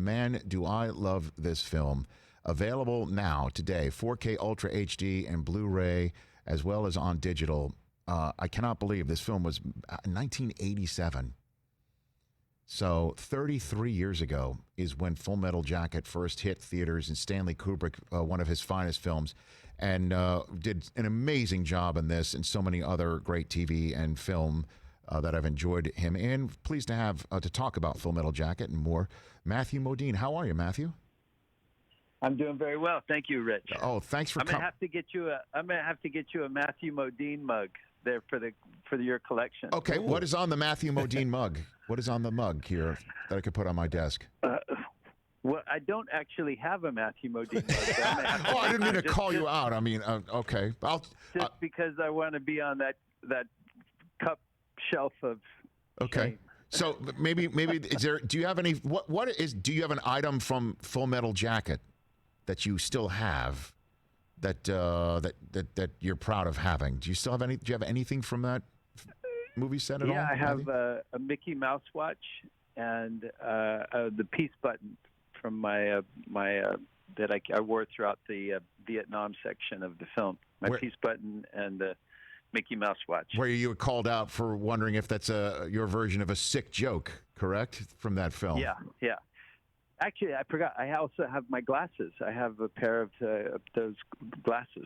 man, do I love this film. Available now, today, 4K Ultra HD and Blu-ray, as well as on digital. I cannot believe this film was 1987. So 33 years ago is when Full Metal Jacket first hit theaters, and Stanley Kubrick, one of his finest films, and did an amazing job in this and so many other great TV and film that I've enjoyed him in. Pleased to have to talk about Full Metal Jacket and more, Matthew Modine. How are you, Matthew? I'm doing very well, thank you, Rich. Oh, thanks for coming. I'm gonna have to get you a Matthew Modine mug there for your collection. Okay, what is on the Matthew Modine mug? What is on the mug here that I could put on my desk? Well, I don't actually have a Matthew Modine mug. So I didn't mean to call you out. I mean, okay. Just because I want to be on that cup shelf of okay. shame. So maybe is there? Do you have any? Do you have an item from Full Metal Jacket that you still have that you're proud of having? Do you still have any? Do you have anything from that movie set at all? Yeah, I have a Mickey Mouse watch and the peace button from my that I wore throughout the Viet Nam section of the film. My peace button and the Mickey Mouse watch. Where you were called out for wondering if that's your version of a sick joke, correct, from that film? Yeah. Actually, I forgot. I also have my glasses. I have a pair of those glasses.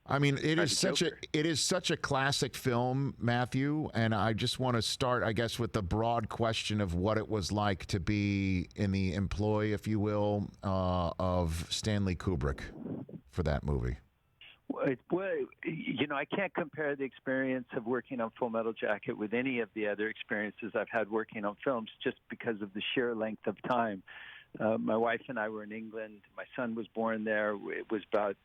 I mean, it is such a classic film, Matthew, and I just want to start, I guess, with the broad question of what it was like to be in the employ, if you will, of Stanley Kubrick for that movie. Well, I can't compare the experience of working on Full Metal Jacket with any of the other experiences I've had working on films, just because of the sheer length of time. My wife and I were in England. My son was born there. It was about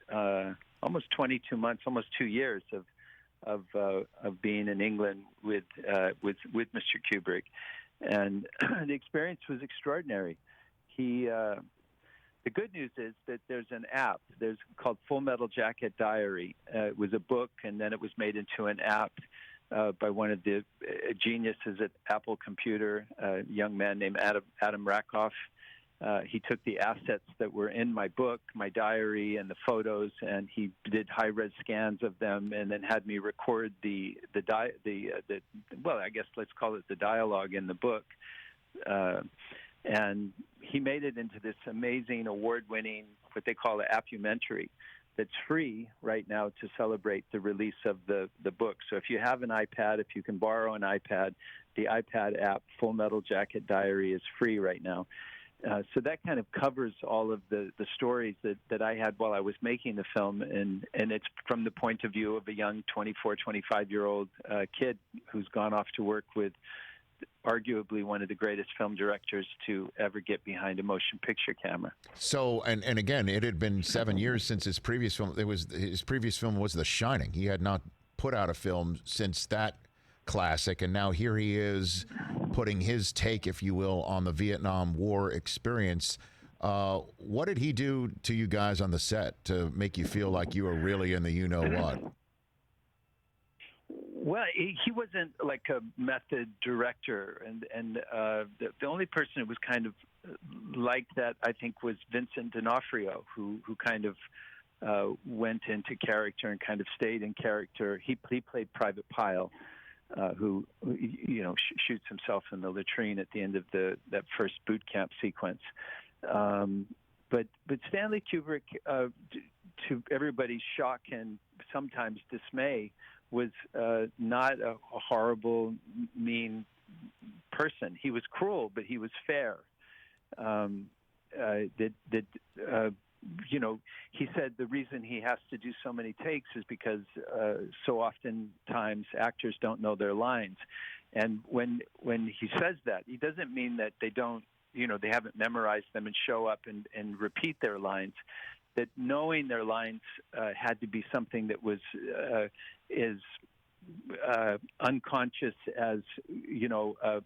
almost 22 months, almost 2 years of being in England with Mr. Kubrick, and the experience was extraordinary. The good news is that there's an app. There's called Full Metal Jacket Diary. It was a book, and then it was made into an app by one of the geniuses at Apple Computer, a young man named Adam Rakoff. He took the assets that were in my book, my diary, and the photos, and he did high-res scans of them, and then had me record well, I guess let's call it the dialogue in the book. And he made it into this amazing, award-winning, what they call an appumentary, that's free right now to celebrate the release of the book. So if you have an iPad, if you can borrow an iPad, the iPad app, Full Metal Jacket Diary, is free right now. So that kind of covers all of the stories that I had while I was making the film, and it's from the point of view of a young 24, 25-year-old kid who's gone off to work with arguably one of the greatest film directors to ever get behind a motion picture camera. So, and again, it had been 7 years since his previous film. His previous film was The Shining. He had not put out a film since that classic, and now here he is putting his take, if you will, on the Viet Nam War experience. What did he do to you guys on the set to make you feel like you were really in the you-know-what? Well, he wasn't like a method director, and the only person who was kind of like that, I think, was Vincent D'Onofrio, who kind of went into character and kind of stayed in character. He played Private Pyle, who shoots himself in the latrine at the end of that first boot camp sequence. But Stanley Kubrick, to everybody's shock and sometimes dismay, was not a horrible, mean person. He was cruel, but he was fair. He said the reason he has to do so many takes is because so oftentimes actors don't know their lines. And when he says that, he doesn't mean that they don't, they haven't memorized them and show up and repeat their lines. That knowing their lines had to be something that was as unconscious as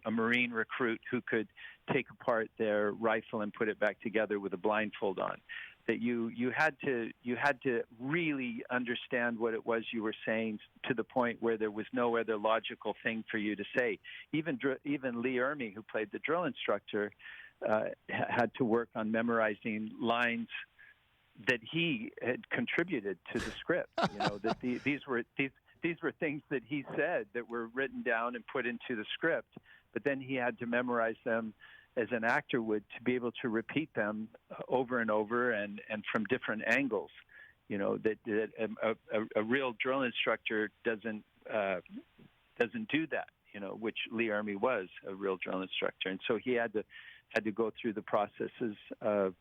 a Marine recruit who could take apart their rifle and put it back together with a blindfold on. That you had to really understand what it was you were saying to the point where there was no other logical thing for you to say. Even Lee Ermey, who played the drill instructor, had to work on memorizing lines that he had contributed to the script. That these were things that he said that were written down and put into the script, but then he had to memorize them as an actor would, to be able to repeat them over and over and from different angles. That a real drill instructor doesn't do that. Which Lee Ermey was a real drill instructor, and so he had to go through the processes of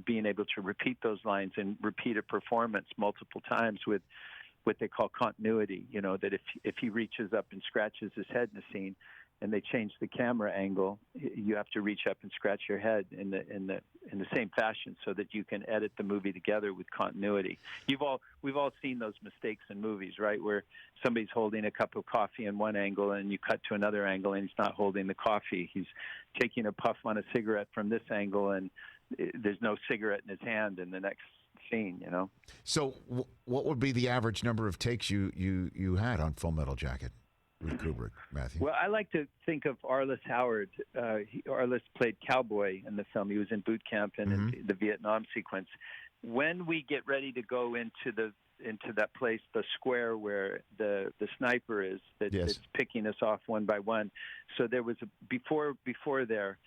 being able to repeat those lines and repeat a performance multiple times with what they call continuity. That if he reaches up and scratches his head in a scene, and they change the camera angle, you have to reach up and scratch your head in the same fashion, so that you can edit the movie together with continuity. We've all seen those mistakes in movies, right? Where somebody's holding a cup of coffee in one angle, and you cut to another angle, and he's not holding the coffee. He's taking a puff on a cigarette from this angle, and there's no cigarette in his hand in the next scene. So, what would be the average number of takes you had on Full Metal Jacket with Kubrick, Matthew? Well, I like to think of Arliss Howard. Arliss played cowboy in the film. He was in boot camp and in the Viet Nam sequence. When we get ready to go into that place, the square where the sniper is, that's picking us off one by one. So there was before there,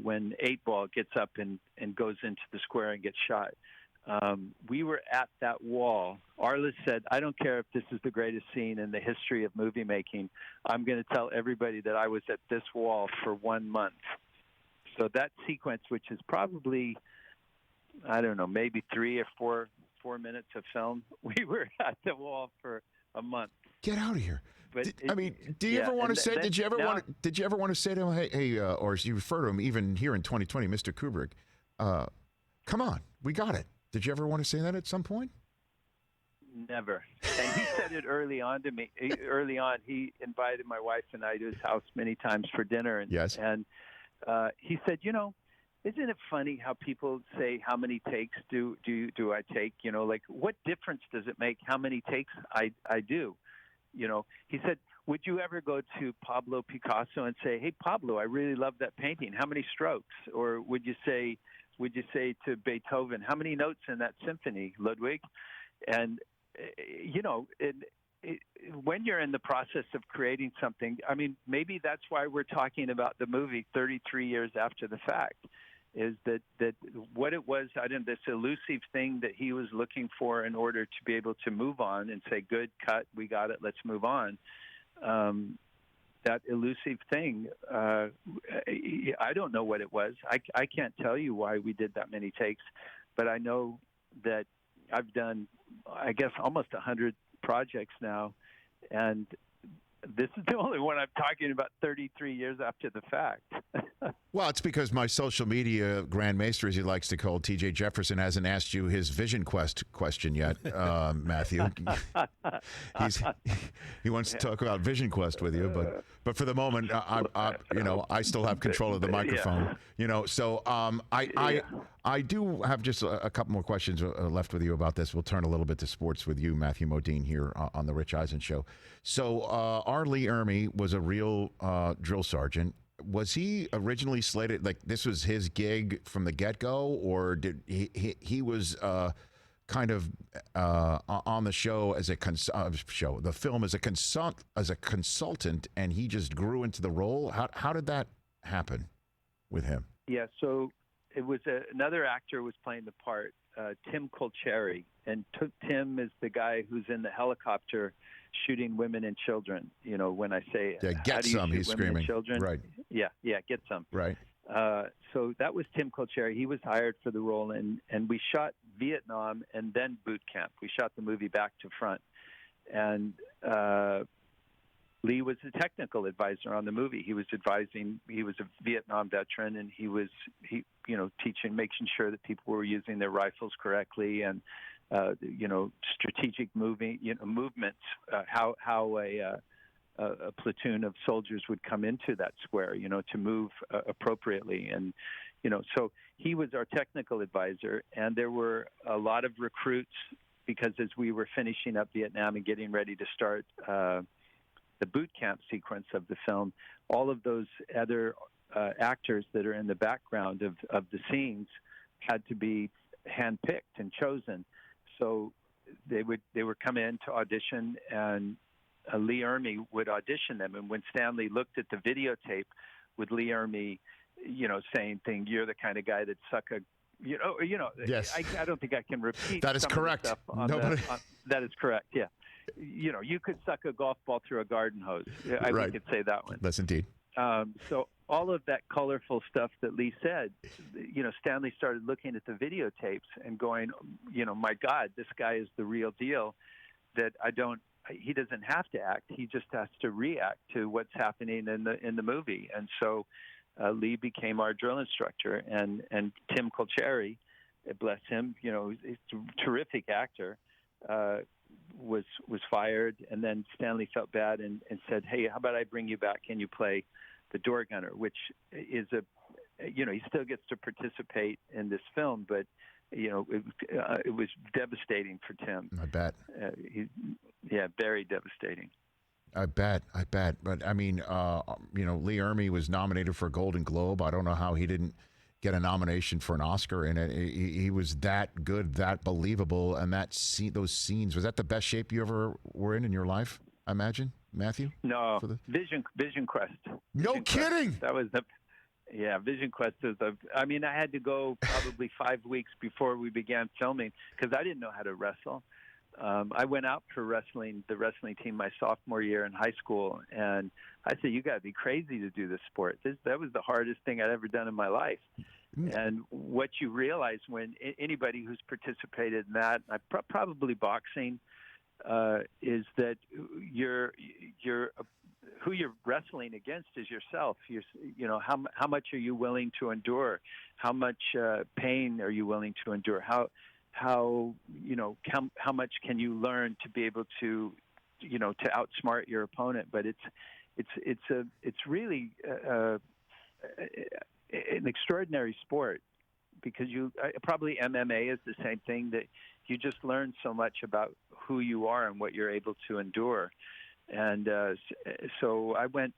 when 8-Ball gets up and goes into the square and gets shot. We were at that wall. Arliss said, "I don't care if this is the greatest scene in the history of movie making. I'm going to tell everybody that I was at this wall for 1 month." So that sequence, which is probably, I don't know, maybe 3 or 4 minutes of film, we were at the wall for a month. Get out of here. But do you ever want to say? Did you ever want to say to him, hey, or as you refer to him, even here in 2020, Mr. Kubrick, come on, we got it. Did you ever want to say that at some point? Never. And he said it early on to me. Early on, he invited my wife and I to his house many times for dinner. And, yes. And he said, isn't it funny how people say, how many takes do I take? Like, what difference does it make how many takes I do? He said, would you ever go to Pablo Picasso and say, hey, Pablo, I really love that painting. How many strokes? Or would you say to Beethoven, how many notes in that symphony, Ludwig? And, when you're in the process of creating something, maybe that's why we're talking about the movie 33 years after the fact, is that what it was, this elusive thing that he was looking for in order to be able to move on and say, good, cut, we got it, let's move on. That elusive thing, I don't know what it was. I can't tell you why we did that many takes, but I know that I've done, I guess, almost 100 projects now, and this is the only one I'm talking about 33 years after the fact. Well, it's because my social media Grand Maester, as he likes to call TJ Jefferson, hasn't asked you his Vision Quest question yet, Matthew. He wants to talk about Vision Quest with you, but for the moment, I still have control of the microphone. Yeah. So I do have just a couple more questions left with you about this. We'll turn a little bit to sports with you, Matthew Modine, here on the Rich Eisen Show. So our Lee Ermey was a real drill sergeant. Was he originally slated, like this was his gig from the get-go, or did he was kind of on the show as the film as a consultant, and he just grew into the role? How did that happen with him? Yeah, so it was another actor was playing the part, Tim Colcheri, and Tim is the guy who's in the helicopter shooting women and children. When I say, get some, he's screaming. Children? Right. Yeah, get some. Right. So that was Tim Colcheri. He was hired for the role, and we shot Vietnam and then boot camp. We shot the movie back to front. And Lee was the technical advisor on the movie. He was advising. He was a Vietnam veteran, and he was teaching, making sure that people were using their rifles correctly, and strategic movements. How a platoon of soldiers would come into that square, to move appropriately, and so he was our technical advisor. And there were a lot of recruits because as we were finishing up Vietnam and getting ready to start the boot camp sequence of the film, all of those other actors that are in the background of the scenes had to be handpicked and chosen. So they would come in to audition, and Lee Ermey would audition them. And when Stanley looked at the videotape with Lee Ermey, saying things, "You're the kind of guy that suck a," Yes. I don't think I can repeat. That is correct. Stuff on that is correct. Yeah. You could suck a golf ball through a garden hose. We could say that one. Yes, indeed. So all of that colorful stuff that Lee said, Stanley started looking at the videotapes and going, my God, this guy is the real deal. That he doesn't have to act. He just has to react to what's happening in the movie. And so Lee became our drill instructor, and Tim Colcheri, bless him, he's a terrific actor, was fired. And then Stanley felt bad and said, "Hey, how about I bring you back and you play the door gunner," which is he still gets to participate in this film, but it was devastating for Tim. I bet. Very devastating. I bet. But I mean, Lee Ermey was nominated for a Golden Globe. I don't know how he didn't get a nomination for an Oscar, and he was that good, that believable, and those scenes. Was that the best shape you ever were in your life? I imagine, Matthew. No, Vision Quest. No kidding. Quest. That was Vision Quest is I had to go probably 5 weeks before we began filming because I didn't know how to wrestle. I went out for the wrestling team my sophomore year in high school, and I said, "You got to be crazy to do this sport." That was the hardest thing I'd ever done in my life. And what you realize when anybody who's participated in that, probably boxing, is that who you're wrestling against is yourself. How much are you willing to endure? How much pain are you willing to endure? How much can you learn to be able to outsmart your opponent? But it's really an extraordinary sport because probably MMA is the same thing, that you just learn so much about who you are and what you're able to endure. And so I went,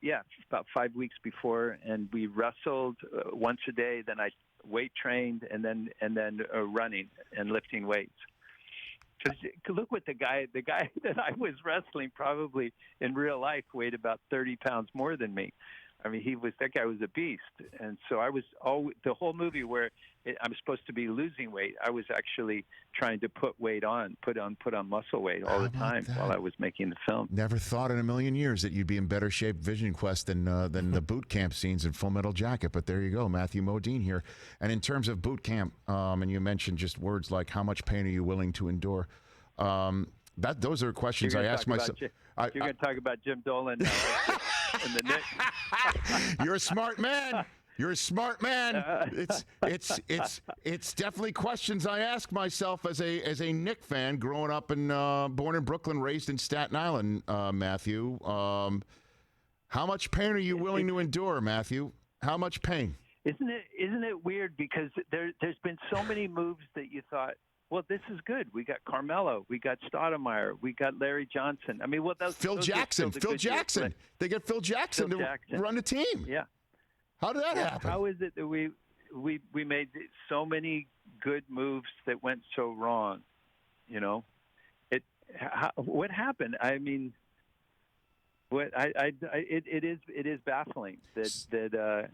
about 5 weeks before, and we wrestled once a day. Then I weight trained, and then running and lifting weights. Because look what the guy that I was wrestling probably in real life weighed about 30 pounds more than me. I mean, that guy was a beast. And so I was the whole movie where I'm supposed to be losing weight, I was actually trying to put on muscle weight all the time while I was making the film. Never thought in a million years that you'd be in better shape, Vision Quest, than the boot camp scenes in Full Metal Jacket. But there you go, Matthew Modine here. And in terms of boot camp, and you mentioned just words like how much pain are you willing to endure? Those are questions I ask myself. You're going to talk about Jim Dolan now, and the Knicks. You're a smart man. You're a smart man. It's definitely questions I ask myself as a Knicks fan, growing up born in Brooklyn, raised in Staten Island. Matthew, how much pain are you willing to endure, Matthew? How much pain? Isn't it weird because there's been so many moves that you thought, well, this is good. We got Carmelo. We got Stoudemire. We got Larry Johnson. I mean, Phil Jackson. Phil Jackson. They get Phil Jackson to run the team. Yeah. How did that happen? How is it that we made so many good moves that went so wrong? What happened? I mean, it is baffling that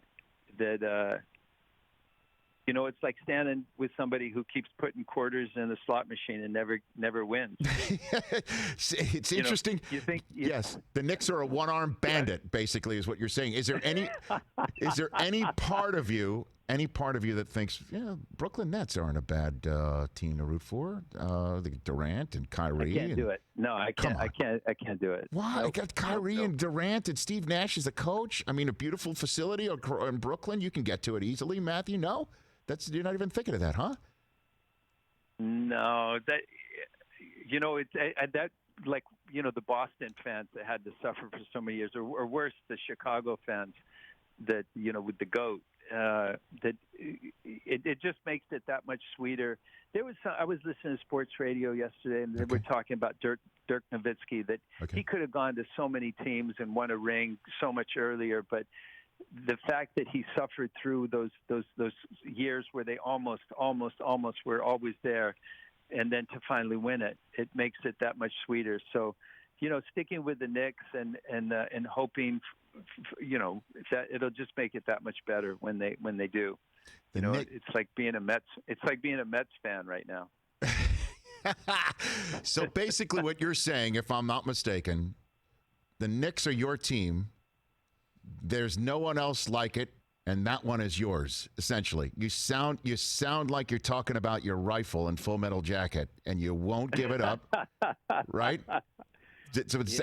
it's like standing with somebody who keeps putting quarters in the slot machine and never wins. It's interesting. You think? Yes, the Knicks are a one-armed bandit, basically, is what you're saying. Is there any part of you that thinks, Brooklyn Nets aren't a bad team to root for? Durant and Kyrie. I can't do it. No, I can't. I can't do it. Why? I got Kyrie and Durant and Steve Nash as a coach. I mean, a beautiful facility in Brooklyn. You can get to it easily, Matthew. No. You're not even thinking of that, huh? No, that the Boston fans that had to suffer for so many years, or worse, the Chicago fans that with the GOAT. That it just makes it that much sweeter. I was listening to sports radio yesterday, and they were talking about Dirk Nowitzki, that he could have gone to so many teams and won a ring so much earlier, but the fact that he suffered through those years where they almost were always there, and then to finally win it, it makes it that much sweeter. So, sticking with the Knicks and hoping, that it'll just make it that much better when they do. It's like being a Mets fan right now. So basically, what you're saying, if I'm not mistaken, the Knicks are your team. There's no one else like it, and that one is yours. Essentially, you sound like you're talking about your rifle and Full Metal Jacket, and you won't give it up, right? So this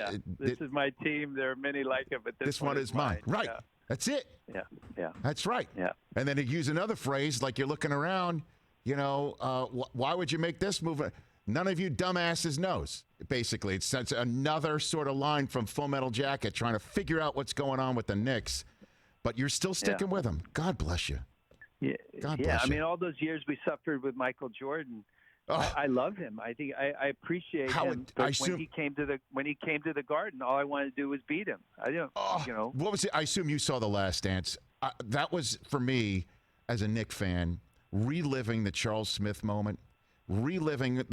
is my team. There are many like it, but this one is mine. Right. Yeah. That's it. Yeah. That's right. Yeah. And then to use another phrase, like you're looking around, why would you make this move? None of you dumbasses knows. Basically, it's another sort of line from Full Metal Jacket trying to figure out what's going on with the Knicks, but you're still sticking with them. God bless you. Yeah. God bless you. I mean, all those years we suffered with Michael Jordan. I love him. I think I appreciate him. But when he came to the Garden, all I wanted to do was beat him. What was it? I assume you saw The Last Dance. That was for me as a Knick fan, reliving the Charles Smith moment, reliving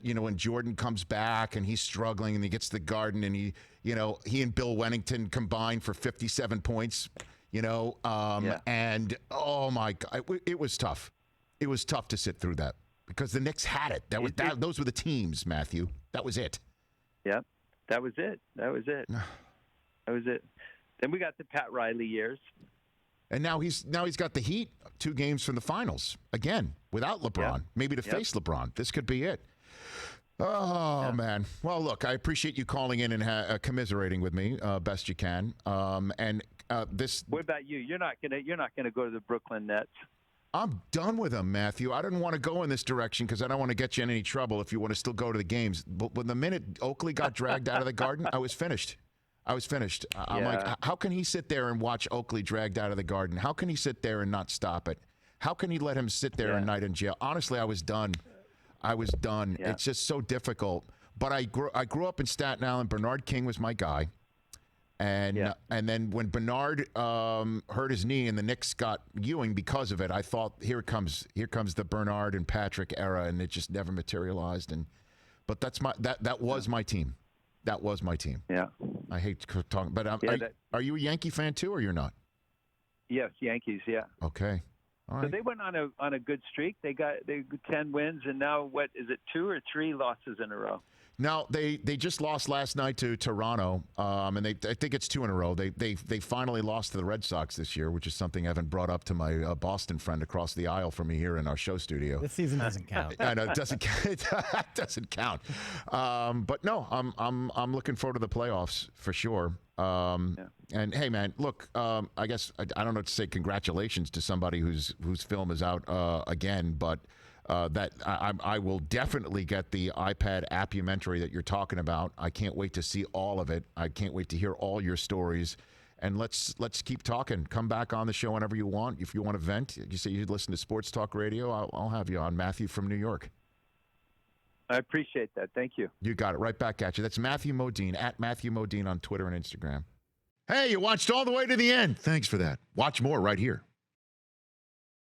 when Jordan comes back and he's struggling and he gets to the Garden and he and Bill Wennington combined for 57 points. And oh my God, it was tough. It was tough to sit through that. Because the Knicks had it. Those were the teams, Matthew. That was it. Yeah, that was it. Then we got the Pat Riley years. And now he's got the Heat 2 games from the finals again without LeBron. Maybe to face LeBron. This could be it. Oh man. Well, look, I appreciate you calling in and commiserating with me best you can. This. What about you? You're not gonna go to the Brooklyn Nets. I'm done with them, Matthew. I didn't want to go in this direction because I don't want to get you in any trouble if you want to still go to the games. But when the minute Oakley got dragged out of the Garden, I was finished. I'm like, how can he sit there and watch Oakley dragged out of the Garden? How can he sit there and not stop it? How can he let him sit there a night in jail? Honestly, I was done. Yeah. It's just so difficult. But I grew up in Staten Island. Bernard King was my guy. And then when Bernard hurt his knee and the Knicks got Ewing because of it, I thought here comes the Bernard and Patrick era, and it just never materialized. But that was my team. That was my team. Yeah. I hate talking, but are you a Yankee fan too, or you're not? Yes, Yankees. Yeah. Okay. All right. So they went on a good streak. They got 10 wins, and now what is it? 2 or 3 losses in a row. Now they just lost last night to Toronto, and I think it's 2 in a row. They finally lost to the Red Sox this year, which is something Evan brought up to my Boston friend across the aisle from me here in our show studio. This season doesn't count. I know it doesn't count. It doesn't count. But no, I'm looking forward to the playoffs for sure. And hey, man, look, I guess I don't know what to say. Congratulations to somebody whose film is out again, but. That I will definitely get the iPad appumentary that you're talking about. I can't wait to see all of it. I can't wait to hear all your stories. And let's keep talking. Come back on the show whenever you want. If you want to vent, you say you listen to Sports Talk Radio, I'll have you on. Matthew from New York. I appreciate that. Thank you. You got it. Right back at you. That's Matthew Modine, at Matthew Modine on Twitter and Instagram. Hey, you watched all the way to the end. Thanks for that. Watch more right here.